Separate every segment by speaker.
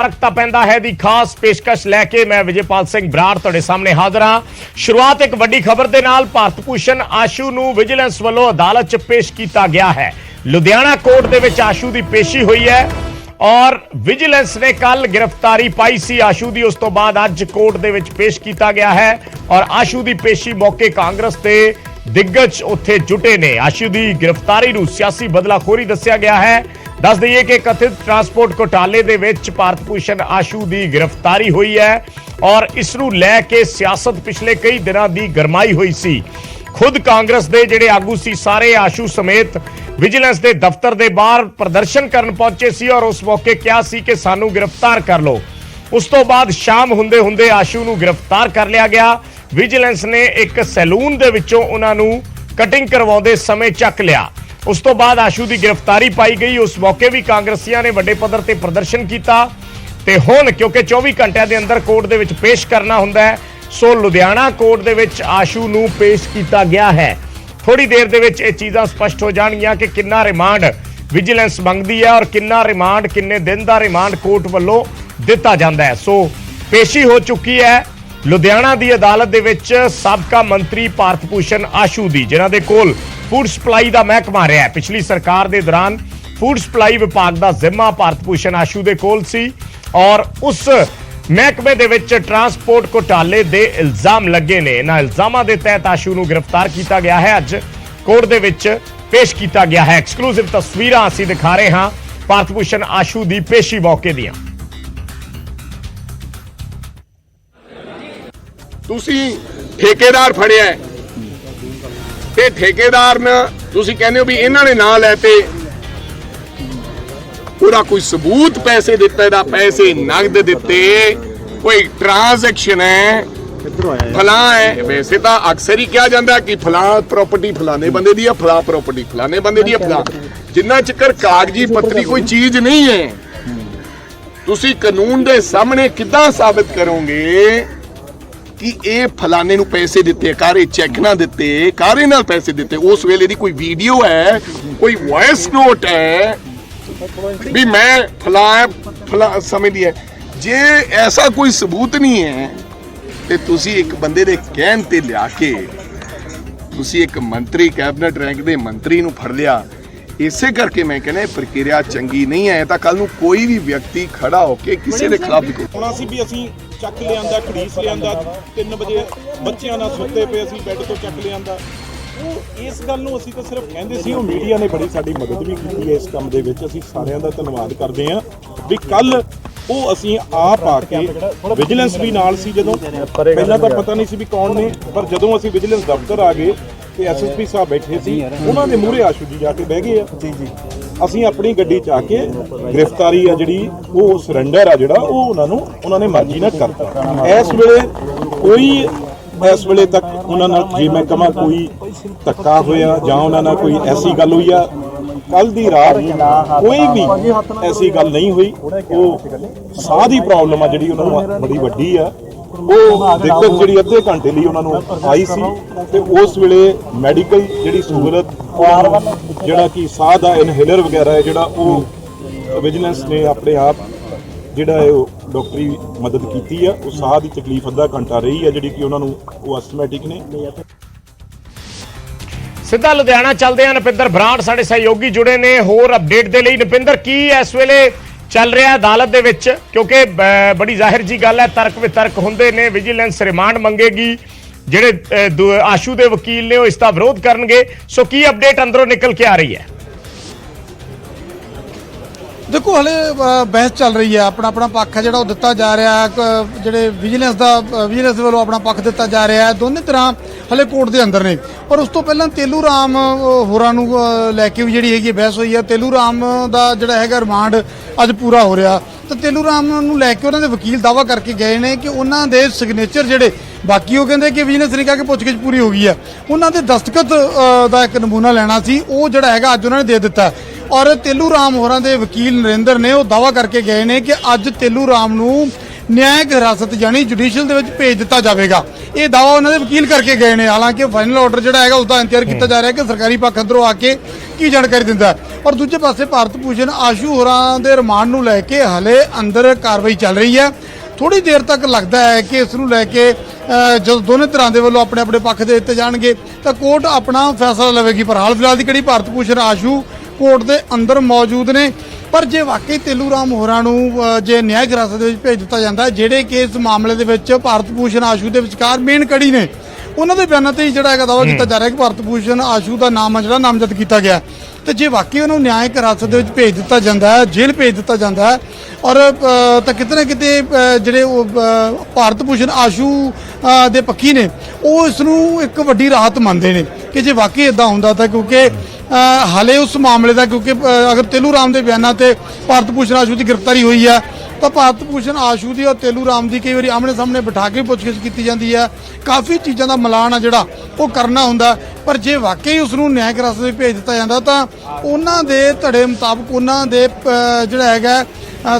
Speaker 1: रखता पैंदा है दी खास पेशकश लैके मैं विजयपाल सिंह बराड़ तुहाडे सामने हाजिर हां। शुरुआत एक वड्डी खबर दे नाल भारत भूषण आशू नूं विजिलेंस वालों अदालत च पेश किया गया है। लुधियाना कोर्ट दे विच आशू दी पेशी हुई है और विजिलेंस ने कल गिरफ्तारी पाई सी आशू दी। उस तो बाद अज कोर्ट दे विच पेश किया गया है और आशू दी पेशी मौके कांग्रेस के दिग्गज उत्थे जुटे ने। आशू दी गिरफ्तारी नूं सियासी बदलाखोरी दस्सिया गया है। दस दईए कि कथित ट्रांसपोर्ट घोटाले दे विच भारत भूषण आशू दी गिरफ्तारी हुई है और इस नूं लैके सियासत पिछले कई दिनों की गरमाई हुई सी। खुद कांग्रेस दे जिहड़े आगू सी सारे आशू समेत विजिलेंस दे दफ्तर दे बाहर प्रदर्शन करन पहुंचे सी और उस मौके कहा सी कि सानू गिरफ्तार कर लो। उस तो बाद शाम हुंदे हुंदे आशू नूं गिरफ्तार कर लिया गया। विजिलेंस ने एक सैलून दे विचों उन्हां नूं कटिंग करवाउंदे समय चक लिया। उस तो बाद आशू की गिरफ्तारी पाई गई। उस मौके भी कांग्रेसियां ने वड्डे पद्धर ते प्रदर्शन किया ते हुण क्योंकि 24 घंटिया के अंदर कोर्ट दे विच पेश करना हुंदा है, सो लुधियाना कोर्ट दे विच आशू नूं पेश किया गया है। थोड़ी देर दे विच ये चीज़ां स्पष्ट हो जाणगियां कि किन्ना रिमांड विजिलेंस मंगदी है और किन्ना रिमांड किन्ने दिन का रिमांड कोर्ट वालों दिता जाता है। सो पेशी हो चुकी है लुधियाना की अदालत दे विच साबका मंत्री भारत भूषण आशू दी, जिन्हां दे कोल फूड सप्लाई का महकमा रहा है। पिछली सरकार के दौरान फूड सप्लाई विभाग का जिम्मा भारत भूषण आशू के कोल सी और उस महकमे दे विच ट्रांसपोर्ट घोटाले दे इल्जाम लगे ने। इन्हां इल्जामां दे तहत आशू नूं गिरफ्तार किया गया है। अज कोर्ट दे विच पेश किया गया है। एक्सक्लूसिव तस्वीरां असीं दिखा रहे हां भारत भूषण आशू की पेशी मौके दियां।
Speaker 2: ਤੁਸੀਂ ਠੇਕੇਦਾਰ ਫੜਿਆ ਤੇ ਠੇਕੇਦਾਰ ਨੇ ਤੁਸੀਂ ਕਹਿੰਦੇ ਹੋ ਵੀ ਇਹਨਾਂ ਨੇ ਨਾਂ ਲੈ ਤੇ ਪੂਰਾ ਕੋਈ ਸਬੂਤ ਪੈਸੇ ਦਿੱਤੇ ਦਾ, ਪੈਸੇ ਨਗਦ ਦਿੱਤੇ, ਕੋਈ ट्रांजैक्शन है, फलां है। वैसे तो अक्सर ही कहा जाता है कि फलां प्रॉपर्टी फलाने बंदे दी है, फलां प्रॉपर्टी फलाने बंदे दी है, फलां जिन्ना चक्कर कागजी पत्री कोई चीज नहीं है तुसी कानून दे सामने किद्दां साबित करोगे कि ये फलाने नूं पैसे दिते, कारे चैक ना दिते, कारे नाल पैसे दिते। उस वेले दी कोई वीडियो है, कोई वॉइस नोट है भी मैं फला समय दी है। जे ऐसा कोई सबूत नहीं है ते तुसी एक बंदे दे कहण ते लिया के तुसी एक मंत्री कैबिनेट रैंक दे मंत्री नूं फड़ लिया। इसे करके मैं कहना प्रक्रिया चंगी नहीं है। तो कल कोई भी व्यक्ति खड़ा होके किसी के खिलाफ
Speaker 3: होना सी भी असीं ਚੱਕ ਲਿਆਂਦਾ, ਖੜੀਸ ਲਿਆਂਦਾ, 3 ਵਜੇ ਬੱਚਿਆਂ ਨਾਲ ਸੁੱਤੇ ਪਏ ਅਸੀਂ ਬੈੱਡ ਤੋਂ ਚੱਕ ਲਿਆਂਦਾ। ਉਹ ਇਸ ਗੱਲ ਨੂੰ ਅਸੀਂ ਤਾਂ ਸਿਰਫ ਕਹਿੰਦੇ ਸੀ। ਉਹ ਮੀਡੀਆ ਨੇ ਬੜੀ ਸਾਡੀ ਮਦਦ ਵੀ ਕੀਤੀ ਹੈ ਇਸ ਕੰਮ ਦੇ ਵਿੱਚ। ਅਸੀਂ ਸਾਰਿਆਂ ਦਾ ਧੰਨਵਾਦ ਕਰਦੇ ਹਾਂ ਵੀ ਕੱਲ ਉਹ ਅਸੀਂ ਆਪ ਆ ਕੇ ਵਿਜੀਲੈਂਸ ਵੀ ਨਾਲ ਸੀ। ਜਦੋਂ ਪਹਿਲਾਂ ਤਾਂ ਪਤਾ ਨਹੀਂ ਸੀ ਵੀ ਕੌਣ ਨੇ, ਪਰ ਜਦੋਂ ਅਸੀਂ ਵਿਜੀਲੈਂਸ ਦਫ਼ਤਰ ਆ ਗਏ ਤੇ ਐਸਐਸਪੀ ਸਾਹਿਬ ਬੈਠੇ ਸੀ, ਉਹਨਾਂ ਦੇ ਮੂਹਰੇ ਆਸ਼ੂ ਜੀ ਜਾ ਕੇ ਬਹਿ ਗਏ ਆ। ਅਸੀਂ ਆਪਣੀ ਗੱਡੀ ਚ ਆ ਕੇ ਗ੍ਰਿਫਤਾਰੀ ਆ ਜਿਹੜੀ ਉਹ ਸਰੈਂਡਰ ਆ ਜਿਹੜਾ ਉਹ ਉਹਨਾਂ ਨੇ ਮਰਜ਼ੀ ਨਾਲ ਕਰਤਾ। ਇਸ ਵੇਲੇ ਕੋਈ ਇਸ ਵੇਲੇ ਤੱਕ ਉਹਨਾਂ ਨਾਲ ਜੇ ਮੈਂ ਕਹਾਂ ਕੋਈ ਧੱਕਾ ਹੋਇਆ ਜਾਂ ਉਹਨਾਂ ਨਾਲ ਕੋਈ ਐਸੀ ਗੱਲ ਹੋਈ ਆ, ਕੱਲ ਦੀ ਰਾਤ ਕੋਈ ਵੀ ਐਸੀ ਗੱਲ ਨਹੀਂ ਹੋਈ। ਉਹ ਸਾਹ ਦੀ ਪ੍ਰੋਬਲਮ ਆ ਜਿਹੜੀ ਉਹਨਾਂ ਨੂੰ ਬੜੀ ਵੱਡੀ ਆ। ਉਹ ਦਿੱਕਤ ਜਿਹੜੀ ਅੱਧੇ ਘੰਟੇ ਲਈ ਉਹਨਾਂ ਨੂੰ ਆਈ ਸੀ ਤੇ ਉਸ ਵੇਲੇ ਮੈਡੀਕਲ ਜਿਹੜੀ ਸਹੂਲਤ ਜਿਹੜਾ ਕਿ ਸਾਹ ਦਾ ਇਨਹੇਲਰ ਵਗੈਰਾ ਹੈ ਜਿਹੜਾ ਉਹ ਵਿਜੀਲੈਂਸ ਨੇ ਆਪਣੇ ਆਪ ਜਿਹੜਾ ਉਹ ਡਾਕਟਰੀ ਮਦਦ ਕੀਤੀ ਆ। ਉਹ ਸਾਹ ਦੀ ਤਕਲੀਫ ਅੱਧਾ ਘੰਟਾ ਰਹੀ ਆ ਜਿਹੜੀ ਕਿ ਉਹਨਾਂ ਨੂੰ ਉਹ ਐਸਟੀਮੇਟਿਕ ਨੇ।
Speaker 1: ਸਿੱਧਾ ਲੁਧਿਆਣਾ ਚੱਲਦੇ ਆ। ਨਪਿੰਦਰ ਬਰਾੜ ਸਾਡੇ ਸਹਿਯੋਗੀ ਜੁੜੇ ਨੇ ਹੋਰ ਅਪਡੇਟ ਦੇ ਲਈ। ਨਪਿੰਦਰ, ਕੀ ਇਸ ਵੇਲੇ ਚੱਲ ਰਿਹਾ ਅਦਾਲਤ ਦੇ ਵਿੱਚ? ਕਿਉਂਕਿ ਬੜੀ ਜ਼ਾਹਿਰ ਜੀ ਗੱਲ ਹੈ ਤਰਕ ਵਿਤਰਕ ਹੁੰਦੇ ਨੇ। ਵਿਜੀਲੈਂਸ ਰਿਮਾਂਡ ਮੰਗੇਗੀ, ਜਿਹੜੇ ਆਸ਼ੂ ਦੇ ਵਕੀਲ ਨੇ ਉਹ ਇਸ ਦਾ ਵਿਰੋਧ ਕਰਨਗੇ। ਸੋ ਕੀ ਅਪਡੇਟ ਅੰਦਰੋਂ ਨਿਕਲ ਕੇ ਆ ਰਹੀ ਹੈ?
Speaker 4: देखो हले बहस चल रही है। अपना अपना पक्ष है जो दिता जा रहा है, जोड़े विजिलेंस वालों अपना पक्ष दिता जा रहा है। दोनों तरह हले कोर्ट के अंदर ने। पर उस तो पहला तेलू राम होरां नूं लैके भी जिहड़ी हैगी बहस हुई है। तेलू राम का जिहड़ा हैगा रिमांड अज पूरा हो रहा तो तेलू राम नूं लैके उन्हां दे वकील दावा करके गए ने कि उन्हां दे सिग्नेचर जिहड़े बाकी वो कहते कि विजिलेंस ने कहा कि पुछगिछ पूरी हो गई है, उन्हां दे दस्तखत का एक नमूना लेना सी, वो जिहड़ा हैगा अज उन्हां ने दे दिता। और तेलू राम होरां दे वकील नरेंद्र ने वो दावा करके गए ने कि अज तेलू राम नूं न्यायिक हिरासत यानी जुडिशियल दे विच भेज दिता जाएगा। ਇਹ ਦਾਅਵਾ ਉਹਨਾਂ ਦੇ ਵਕੀਲ ਕਰਕੇ ਗਏ ਨੇ। ਹਾਲਾਂਕਿ ਫਾਈਨਲ ਆਰਡਰ ਜਿਹੜਾ ਹੈਗਾ ਉਸਦਾ ਇੰਤਜ਼ਾਰ ਕੀਤਾ ਜਾ ਰਿਹਾ ਕਿ ਸਰਕਾਰੀ ਪੱਖ ਅੰਦਰੋਂ ਆ ਕੇ ਕੀ ਜਾਣਕਾਰੀ ਦਿੰਦਾ ਹੈ। ਔਰ ਦੂਜੇ ਪਾਸੇ ਭਾਰਤ ਭੂਸ਼ਣ ਆਸ਼ੂ ਹੋਰਾਂ ਦੇ ਰਿਮਾਂਡ ਨੂੰ ਲੈ ਕੇ ਹਲੇ ਅੰਦਰ ਕਾਰਵਾਈ ਚੱਲ ਰਹੀ ਹੈ। ਥੋੜੀ ਦੇਰ ਤੱਕ ਲੱਗਦਾ ਹੈ ਕਿ ਇਸ ਨੂੰ ਲੈ ਕੇ ਜਦੋਂ ਦੋਨੇ ਧਿਰਾਂ ਦੇ ਵੱਲੋਂ ਆਪਣੇ ਆਪਣੇ ਪੱਖ ਦੇ ਦਿੱਤੇ ਜਾਣਗੇ ਤਾਂ ਕੋਰਟ ਆਪਣਾ ਫੈਸਲਾ ਲਵੇਗੀ। ਪਰ ਹਾਲ ਫਿਲਹਾਲ ਦੀ ਘੜੀ ਭਾਰਤ ਭੂਸ਼ਣ ਆਸ਼ੂ ਕੋਰਟ ਦੇ ਅੰਦਰ ਮੌਜੂਦ ਨੇ। ਪਰ ਜੇ ਵਾਕਈ ਤੇਲੂ ਰਾਮ ਹੋਰਾਂ ਨੂੰ ਜੇ ਨਿਆਇਕ ਹਿਰਾਸਤ ਦੇ ਵਿੱਚ ਭੇਜ ਦਿੱਤਾ ਜਾਂਦਾ ਹੈ, ਜਿਹੜੇ ਕਿ ਇਸ ਮਾਮਲੇ ਦੇ ਵਿੱਚ ਭਾਰਤ ਭੂਸ਼ਣ ਆਸ਼ੂ ਦੇ ਵਿਚਕਾਰ ਮੇਨ ਕੜੀ ਨੇ, ਉਹਨਾਂ ਦੇ ਬਿਆਨਾਂ ਤੇ ਜਿਹੜਾ ਹੈਗਾ ਦਾਅਵਾ ਕੀਤਾ ਜਾ ਰਿਹਾ ਕਿ ਭਾਰਤ ਭੂਸ਼ਣ ਆਸ਼ੂ ਦਾ ਨਾਮ ਹੈ ਜਿਹੜਾ ਨਾਮਜ਼ਦ ਕੀਤਾ ਗਿਆ। ਤੇ ਜੇ ਵਾਕਈ ਉਹਨੂੰ ਨਿਆਇਕ ਹਿਰਾਸਤ ਦੇ ਵਿੱਚ ਭੇਜ ਦਿੱਤਾ ਜਾਂਦਾ ਹੈ, ਜੇਲ੍ਹ ਭੇਜ ਦਿੱਤਾ ਜਾਂਦਾ ਹੈ, ਔਰ ਤਾਂ ਕਿਤੇ ਨਾ ਕਿਤੇ ਜਿਹੜੇ ਉਹ ਭਾਰਤ ਭੂਸ਼ਣ ਆਸ਼ੂ ਦੇ ਪੱਖੀ ਨੇ ਉਹ ਇਸ ਨੂੰ ਇੱਕ ਵੱਡੀ ਰਾਹਤ ਮੰਨਦੇ ਨੇ ਕਿ ਜੇ ਵਾਕਈ ਇਦਾਂ ਹੁੰਦਾ ਤਾਂ, ਕਿਉਂਕਿ ਹਾਲੇ ਉਸ ਮਾਮਲੇ ਦਾ, ਕਿਉਂਕਿ ਅਗਰ ਤੇਲੂ ਰਾਮ ਦੇ ਬਿਆਨਾਂ ਤੇ ਭਾਰਤ ਭੂਸ਼ਣ ਆਸ਼ੂ ਦੀ ਗ੍ਰਿਫਤਾਰੀ ਹੋਈ ਹੈ ਤਾਂ ਭਾਰਤ ਭੂਸ਼ਣ ਆਸ਼ੂ ਦੀ ਔਰ ਤੇਲੂ ਰਾਮ ਦੀ ਕਈ ਵਾਰੀ ਆਮਣੇ ਸਾਹਮਣੇ ਬਿਠਾ ਕੇ ਪੁੱਛਗਿੱਛ ਕੀਤੀ ਜਾਂਦੀ ਹੈ। ਕਾਫੀ ਚੀਜ਼ਾਂ ਦਾ ਮਿਲਾਨ ਆ ਜਿਹੜਾ ਉਹ ਕਰਨਾ ਹੁੰਦਾ। ਪਰ ਜੇ ਵਾਕਈ ਉਸ ਨੂੰ ਨਿਆਇਕ ਹਿਰਾਸਤ ਵਿੱਚ ਭੇਜ ਦਿੱਤਾ ਜਾਂਦਾ ਤਾਂ ਉਹਨਾਂ ਦੇ ਧੜੇ ਮੁਤਾਬਕ, ਉਹਨਾਂ ਦੇ ਜਿਹੜਾ ਹੈਗਾ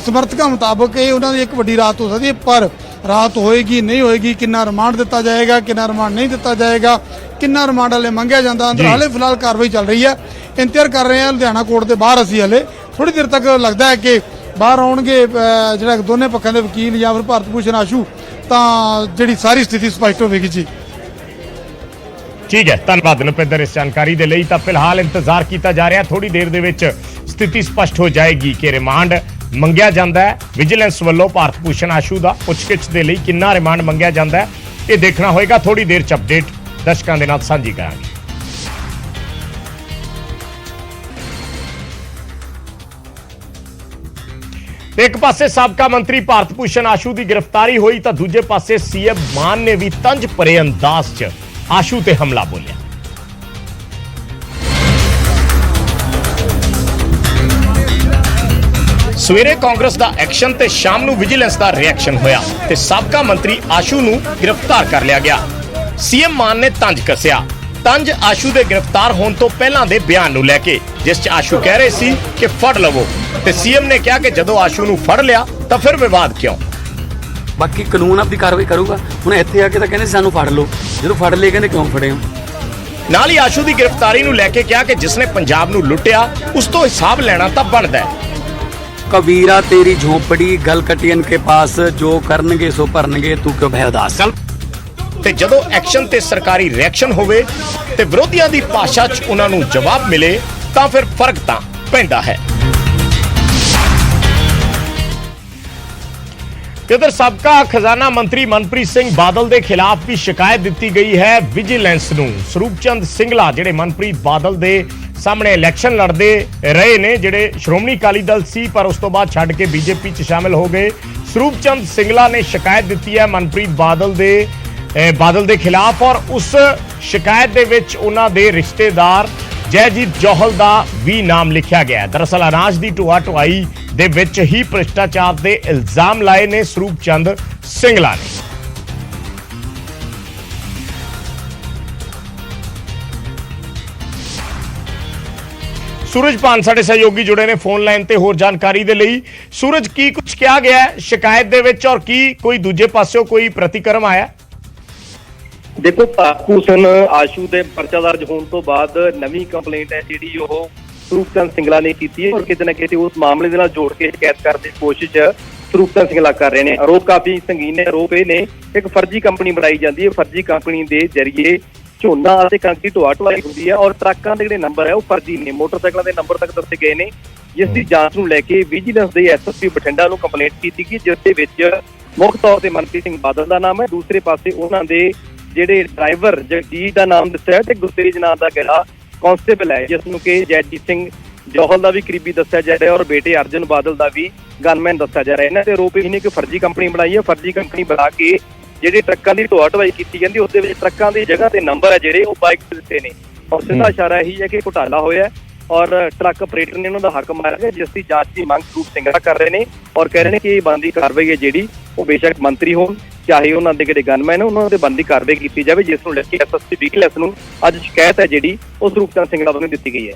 Speaker 4: ਸਮਰਥਕਾਂ ਮੁਤਾਬਕ ਇਹ ਉਹਨਾਂ ਦੀ ਇੱਕ ਵੱਡੀ ਰਾਹਤ ਹੋ ਸਕਦੀ ਹੈ। ਪਰ ਰਾਹਤ ਹੋਏਗੀ ਨਹੀਂ ਹੋਏਗੀ, ਕਿੰਨਾ ਰਿਮਾਂਡ ਦਿੱਤਾ ਜਾਏਗਾ, ਕਿੰਨਾ ਰਿਮਾਂਡ ਨਹੀਂ ਦਿੱਤਾ ਜਾਏਗਾ, ਕਿੰਨਾ ਰਿਮਾਂਡ ਹਲੇ ਮੰਗਿਆ ਜਾਂਦਾ ਅੰਦਰ, ਹਾਲੇ ਫਿਲਹਾਲ ਕਾਰਵਾਈ ਚੱਲ ਰਹੀ ਹੈ। ਇੰਤਜ਼ਾਰ ਕਰ ਰਹੇ ਹਾਂ ਲੁਧਿਆਣਾ ਕੋਰਟ ਦੇ ਬਾਹਰ। ਅਸੀਂ ਹਲੇ ਥੋੜੀ ਦੇਰ ਤੱਕ ਲੱਗਦਾ ਹੈ ਕਿ ਬਾਹਰ ਆਉਣਗੇ ਜਿਹੜਾ ਦੋਨੇ ਪੱਖਾਂ ਦੇ ਵਕੀਲ ਜਾਂ ਫਿਰ ਭਾਰਤ ਭੂਸ਼ਣ ਆਸ਼ੂ, ਤਾਂ ਜਿਹੜੀ ਸਾਰੀ ਸਥਿਤੀ ਸਪਸ਼ਟ ਹੋਵੇਗੀ ਜੀ।
Speaker 1: ਠੀਕ ਹੈ, ਧੰਨਵਾਦ ਨੁਪਿੰਦਰ ਇਸ ਜਾਣਕਾਰੀ ਦੇ ਲਈ। ਤਾਂ ਫਿਲਹਾਲ ਇੰਤਜ਼ਾਰ ਕੀਤਾ ਜਾ ਰਿਹਾ, ਥੋੜੀ ਦੇਰ ਦੇ ਵਿੱਚ ਸਥਿਤੀ ਸਪਸ਼ਟ ਹੋ ਜਾਏਗੀ ਕਿ ਰਿਮਾਂਡ ਮੰਗਿਆ ਜਾਂਦਾ ਹੈ ਵਿਜੀਲੈਂਸ ਵੱਲੋਂ ਭਾਰਤ ਭੂਸ਼ਣ ਆਸ਼ੂ ਦਾ ਪੁੱਛਗਿੱਛ ਦੇ ਲਈ ਕਿੰਨਾ ਰਿਮਾਂਡ ਮੰਗਿਆ ਜਾਂਦਾ ਹੈ, ਇਹ ਦੇਖਣਾ ਹੋਏਗਾ। ਥੋੜੀ ਦੇਰ ਚ ਅਪਡੇਟ ਦਰਸ਼ਕਾਂ ਦੇ ਨਾਲ ਸਾਂਝੀ ਕਰਾਂਗੇ। ਇੱਕ ਪਾਸੇ ਸਾਬਕਾ ਮੰਤਰੀ ਭਾਰਤ ਭੂਸ਼ਣ ਆਸ਼ੂ ਦੀ ਗ੍ਰਿਫਤਾਰੀ ਹੋਈ ਤਾਂ ਦੂਜੇ ਪਾਸੇ ਸੀਐਮ ਮਾਨ ਨੇ ਵੀ ਤੰਜ ਭਰੇ ਅੰਦਾਜ਼ 'ਚ ਆਸ਼ੂ ਤੇ ਹਮਲਾ ਬੋਲਿਆ। ਸਵੇਰੇ ਕਾਂਗਰਸ ਦਾ ਐਕਸ਼ਨ ਤੇ ਸ਼ਾਮ ਨੂੰ ਵਿਜੀਲੈਂਸ ਦਾ ਰਿਐਕਸ਼ਨ ਹੋਇਆ ਤੇ ਸਾਬਕਾ ਮੰਤਰੀ ਆਸ਼ੂ ਨੂੰ ਗ੍ਰਿਫਤਾਰ ਕਰ ਲਿਆ ਗਿਆ। ਸੀਐਮ ਮਾਨ ਨੇ ਤੰਜ ਕੱਸਿਆ। ਤੰਜ ਆਸ਼ੂ ਦੇ ਗ੍ਰਿਫਤਾਰ ਹੋਣ ਤੋਂ ਪਹਿਲਾਂ ਦੇ ਬਿਆਨ ਨੂੰ ਲੈ ਕੇ, ਜਿਸ 'ਚ ਆਸ਼ੂ ਕਹਿ ਰਹੇ ਸੀ ਕਿ ਫੜ ਲਵੋ, ਤੇ ਸੀਐਮ ਨੇ ਕਿਹਾ ਕਿ ਜਦੋਂ ਆਸ਼ੂ ਨੂੰ ਫੜ ਲਿਆ ਤਾਂ ਫਿਰ ਵਿਵਾਦ ਕਿਉਂ।
Speaker 5: ਬਾਕੀ ਕਾਨੂੰਨ ਆਪਣੀ ਕਾਰਵਾਈ ਕਰੂਗਾ। ਹੁਣ ਇੱਥੇ ਆ ਕੇ ਤਾਂ ਕਹਿੰਦੇ ਸਾਨੂੰ ਫੜ ਲਓ, ਜਦੋਂ ਫੜ ਲਏ ਕਹਿੰਦੇ ਕਿਉਂ ਫੜੇ ਹੋ।
Speaker 1: ਨਾਲ ਹੀ ਆਸ਼ੂ ਦੀ ਗ੍ਰਿਫਤਾਰੀ ਨੂੰ ਲੈ ਕੇ ਕਿਹਾ ਕਿ ਜਿਸਨੇ ਪੰਜਾਬ ਨੂੰ ਲੁੱਟਿਆ ਉਸ ਤੋਂ ਹਿਸਾਬ ਲੈਣਾ ਤਾਂ ਬਣਦਾ ਹੈ।
Speaker 5: ਕਬੀਰਾ ਤੇਰੀ ਝੋਪੜੀ ਗਲ ਕਟੀਨ ਕੇ ਪਾਸ, ਜੋ ਕਰਨਗੇ ਸੋ ਭਰਨਗੇ, ਤੂੰ ਕਿਉਂ ਭੈ ਉਦਾਸ।
Speaker 1: ਤੇ ਜਦੋਂ ਐਕਸ਼ਨ ਤੇ ਸਰਕਾਰੀ ਰਿਐਕਸ਼ਨ ਹੋਵੇ ਤੇ ਵਿਰੋਧੀਆਂ ਦੀ ਭਾਸ਼ਾ 'ਚ ਉਹਨਾਂ ਨੂੰ ਜਵਾਬ ਮਿਲੇ ਤਾਂ ਫਿਰ ਫਰਕ ਤਾਂ ਪੈਂਦਾ ਹੈ। ਇਧਰ ਸਾਬਕਾ ਖਜ਼ਾਨਾ ਮੰਤਰੀ ਮਨਪ੍ਰੀਤ ਸਿੰਘ ਬਾਦਲ ਦੇ ਖਿਲਾਫ ਵੀ ਸ਼ਿਕਾਇਤ ਦਿੱਤੀ ਗਈ ਹੈ ਵਿਜੀਲੈਂਸ ਨੂੰ। ਸਰੂਪਚੰਦ ਸਿੰਗਲਾ ਜਿਹੜੇ ਮਨਪ੍ਰੀਤ ਬਾਦਲ ਦੇ ਸਾਹਮਣੇ ਇਲੈਕਸ਼ਨ ਲੜਦੇ ਰਹੇ ਨੇ, ਜਿਹੜੇ ਸ਼੍ਰੋਮਣੀ ਅਕਾਲੀ ਦਲ ਸੀ ਪਰ ਉਸ ਤੋਂ ਬਾਅਦ ਛੱਡ ਕੇ ਬੀਜੇਪੀ 'ਚ ਸ਼ਾਮਿਲ ਹੋ ਗਏ, ਸਰੂਪਚੰਦ ਸਿੰਗਲਾ ਨੇ ਸ਼ਿਕਾਇਤ ਦਿੱਤੀ ਹੈ ਮਨਪ੍ਰੀਤ ਬਾਦਲ ਦੇ ਖਿਲਾਫ। ਔਰ ਉਸ ਸ਼ਿਕਾਇਤ ਦੇ ਵਿੱਚ ਉਹਨਾਂ ਦੇ ਰਿਸ਼ਤੇਦਾਰ ਜੈਜੀਤ ਜੋਹਲ ਦਾ ਵੀ ਨਾਮ ਲਿਖਿਆ ਗਿਆ ਹੈ। ਦਰਅਸਲ ਅਨਾਜ ਦੀ ਢੋਆ-ਢੁਆਈ ਦੇ ਵਿੱਚ ਹੀ ਭ੍ਰਿਸ਼ਟਾਚਾਰ ਦੇ ਇਲਜ਼ਾਮ ਲਾਏ ਨੇ ਸਰੂਪਚੰਦ ਸਿੰਗਲਾ ਨੇ। ਸੂਰਜਪਾਨ ਸਾਡੇ ਸਹਿਯੋਗੀ ਜੁੜੇ ਨੇ ਫੋਨ ਲਾਈਨ ਤੇ ਹੋਰ ਜਾਣਕਾਰੀ ਦੇ ਲਈ। ਸੂਰਜ, ਕੀ ਕੁਝ ਕਿਹਾ ਗਿਆ ਹੈ ਸ਼ਿਕਾਇਤ ਦੇ ਵਿੱਚ ਔਰ ਕੀ ਕੋਈ ਦੂਜੇ ਪਾਸਿਓਂ ਕੋਈ ਪ੍ਰਤੀਕਰਮ ਆਇਆ?
Speaker 6: ਦੇਖੋ, ਭਾਰਤ ਭੂਸ਼ਣ ਆਸ਼ੂ ਦੇ ਪਰਚਾ ਦਰਜ ਹੋਣ ਤੋਂ ਬਾਅਦ ਨਵੀਂ ਕੰਪਲੇਂਟ ਹੈ ਜਿਹੜੀ ਉਹ ਸਰੂਪਚੰਦ ਸਿੰਗਲਾ ਨੇ ਕੀਤੀ ਹੈ ਔਰ ਕਿਤੇ ਨਾ ਕਿਤੇ ਉਸ ਮਾਮਲੇ ਦੇ ਨਾਲ ਜੋੜ ਕੇ ਸ਼ਿਕਾਇਤ ਕਰਨ ਦੀ ਕੋਸ਼ਿਸ਼ ਸਰੂਪਚੰਦ ਸਿੰਗਲਾ ਕਰ ਰਹੇ ਨੇ। ਆਰੋਪ ਕਾਫੀ ਸੰਗੀਨ ਨੇ। ਆਰੋਪ ਇਹ ਨੇ ਇੱਕ ਫਰਜ਼ੀ ਕੰਪਨੀ ਬਣਾਈ ਜਾਂਦੀ ਹੈ, ਫਰਜ਼ੀ ਕੰਪਨੀ ਦੇ ਜ਼ਰੀਏ ਝੋਨਾ ਅਤੇ ਕਣਕ ਦੀ ਢੋਆ-ਢੁਆਈ ਹੁੰਦੀ ਹੈ ਔਰ ਟਰੱਕਾਂ ਦੇ ਜਿਹੜੇ ਨੰਬਰ ਹੈ ਉਹ ਫਰਜ਼ੀ ਨੇ, ਮੋਟਰਸਾਈਕਲਾਂ ਦੇ ਨੰਬਰ ਤੱਕ ਦੱਸੇ ਗਏ ਨੇ। ਜਿਸ ਦੀ ਜਾਂਚ ਨੂੰ ਲੈ ਕੇ ਵਿਜੀਲੈਂਸ ਦੇ ਐਸਐਸਪੀ ਬਠਿੰਡਾ ਨੂੰ ਕੰਪਲੇਂਟ ਕੀਤੀ ਗਈ, ਜਿਸ ਦੇ ਵਿੱਚ ਮੁੱਖ ਤੌਰ ਤੇ ਮਨਪ੍ਰੀਤ ਸਿੰਘ ਬਾਦਲ ਦਾ ਨਾਮ ਹੈ, ਦੂਸਰੇ ਪਾਸੇ ਉਹਨਾਂ ਦੇ ਜਿਹੜੇ ਡਰਾਈਵਰ ਜਗਜੀਤ ਦਾ ਨਾਮ ਦੱਸਿਆ ਤੇ ਗੁਰਤੇਜ ਨਾਮ ਦਾ ਜਿਹੜਾ ਕਾਂਸਟੇਬਲ ਹੈ, ਜਿਸ ਨੂੰ ਕਿ ਜੈਜੀਤ ਸਿੰਘ ਜੋਹਲ ਦਾ ਵੀ ਕਰੀਬੀ ਦੱਸਿਆ ਜਾ ਰਿਹਾ ਔਰ ਬੇਟੇ ਅਰਜਨ ਬਾਦਲ ਦਾ ਵੀ ਗਨਮੈਨ ਦੱਸਿਆ ਜਾ ਰਿਹਾ। ਇਹਨਾਂ ਦੇ ਆਰੋਪ ਇਹ ਨੇ ਕਿ ਫਰਜ਼ੀ ਕੰਪਨੀ ਬਣਾਈ ਹੈ, ਫਰਜ਼ੀ ਕੰਪਨੀ ਬਣਾ ਕੇ ਜਿਹੜੇ ਟਰੱਕਾਂ ਦੀ ਢੋਆ-ਢੁਆਈ ਕੀਤੀ ਜਾਂਦੀ ਉਸ ਦੇ ਵਿੱਚ ਟਰੱਕਾਂ ਦੀ ਜਗ੍ਹਾ ਤੇ ਨੰਬਰ ਹੈ ਜਿਹੜੇ ਉਹ ਬਾਈਕ ਤੇ ਦਿੱਤੇ ਨੇ ਔਰ ਸਿੱਧਾ ਇਸ਼ਾਰਾ ਇਹੀ ਹੈ ਕਿ ਘੁਟਾਲਾ ਹੋਇਆ ਔਰ ਟਰੱਕ ਆਪਰੇਟਰ ਨੇ ਉਹਨਾਂ ਦਾ ਹੱਕ ਮਾਰਿਆ ਗਿਆ, ਜਿਸ ਦੀ ਜਾਂਚ ਦੀ ਮੰਗ ਸਰੂਪ ਸਿੰਗਲਾ ਕਰ ਰਹੇ ਨੇ ਔਰ ਕਹਿ ਰਹੇ ਨੇ ਕਿ ਇਹ ਬਣਦੀ ਕਾਰਵਾਈ ਹੈ ਜਿਹੜੀ ਉਹ ਬੇਸ਼ੱਕ ਮੰਤਰੀ ਹੋਣ ਚਾਹੇ ਉਹਨਾਂ ਦੇ ਜਿਹੜੇ ਗਨਮੈਨ ਉਹਨਾਂ ਦੇ ਬਣਦੀ ਕਾਰਵਾਈ ਕੀਤੀ ਜਾਵੇ, ਜਿਸ ਨੂੰ ਲੈ ਕੇ ਐਸਐਸਪੀ ਵਿਜੀਲੈਂਸ ਨੂੰ ਅੱਜ ਸ਼ਿਕਾਇਤ ਹੈ ਜਿਹੜੀ ਉਹ ਸਰੂਪਚੰਦ ਸਿੰਗਲਾ ਵੱਲੋਂ ਦਿੱਤੀ ਗਈ ਹੈ।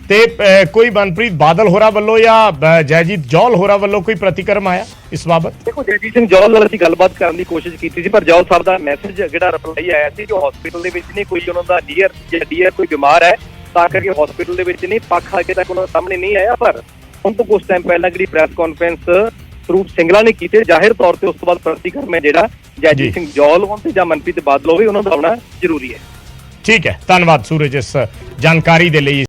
Speaker 1: ਤੇ ਕੋਈ ਮਨਪ੍ਰੀਤ ਬਾਦਲ ਹੋਰਾਂ ਵੱਲੋਂ ਜਾਂ ਜੈਜੀਤ ਜੌਲ ਹੋਰਾਂ ਵੱਲੋਂ ਕੋਈ ਪ੍ਰਤੀਕਰਮ ਆਇਆ ਇਸ ਬਾਬਤ?
Speaker 6: ਦੇਖੋ ਜਗਜੀਤ ਸਿੰਘ ਜੌਲ ਨਾਲ ਅਸੀਂ ਗੱਲਬਾਤ ਕਰਨ ਦੀ ਕੋਸ਼ਿਸ਼ ਕੀਤੀ ਸੀ, ਪਰ ਜੌਲ ਸਾਹਿਬ ਦਾ ਮੈਸੇਜ ਜਿਹੜਾ ਰਿਪਲਾਈ ਆਇਆ ਸੀ ਜੋ ਹਸਪੀਟਲ ਦੇ ਵਿੱਚ ਨਹੀਂ, ਕੋਈ ਉਹਨਾਂ ਦਾ ਡੀਅਰ ਕੋਈ ਬਿਮਾਰ ਹੈ ਤਾਂ ਕਰਕੇ ਹਸਪੀਟਲ ਦੇ ਵਿੱਚ ਨਹੀਂ, ਪੱਖ ਹਾਲੇ ਤੱਕ ਉਹਨਾਂ ਦੇ ਸਾਹਮਣੇ ਨਹੀਂ ਆਇਆ। ਪਰ ਹੁਣ ਤੋਂ ਕੁਝ ਟਾਈਮ ਪਹਿਲਾਂ ਜਿਹੜੀ ਪ੍ਰੈਸ ਕਾਨਫਰੰਸ ਸਰੂਪ ਸਿੰਗਲਾ ਨੇ ਕੀਤੀ, ਜ਼ਾਹਿਰ ਤੌਰ ਤੇ ਉਸ ਤੋਂ ਬਾਅਦ ਪ੍ਰਤੀਕਰਮ ਹੈ ਜਿਹੜਾ ਜੈਜੀਤ ਸਿੰਘ ਜੌਲ ਹੋਣ ਤੇ ਜਾਂ ਮਨਪ੍ਰੀਤ ਬਾਦਲ ਹੋਵੇ ਉਹਨਾਂ ਦਾ ਆਉਣਾ ਜ਼ਰੂਰੀ ਹੈ।
Speaker 1: ਠੀਕ ਹੈ, ਧੰਨਵਾਦ ਸੂਰਜ ਇਸ ਜਾਣਕਾਰੀ ਦੇ ਲਈ।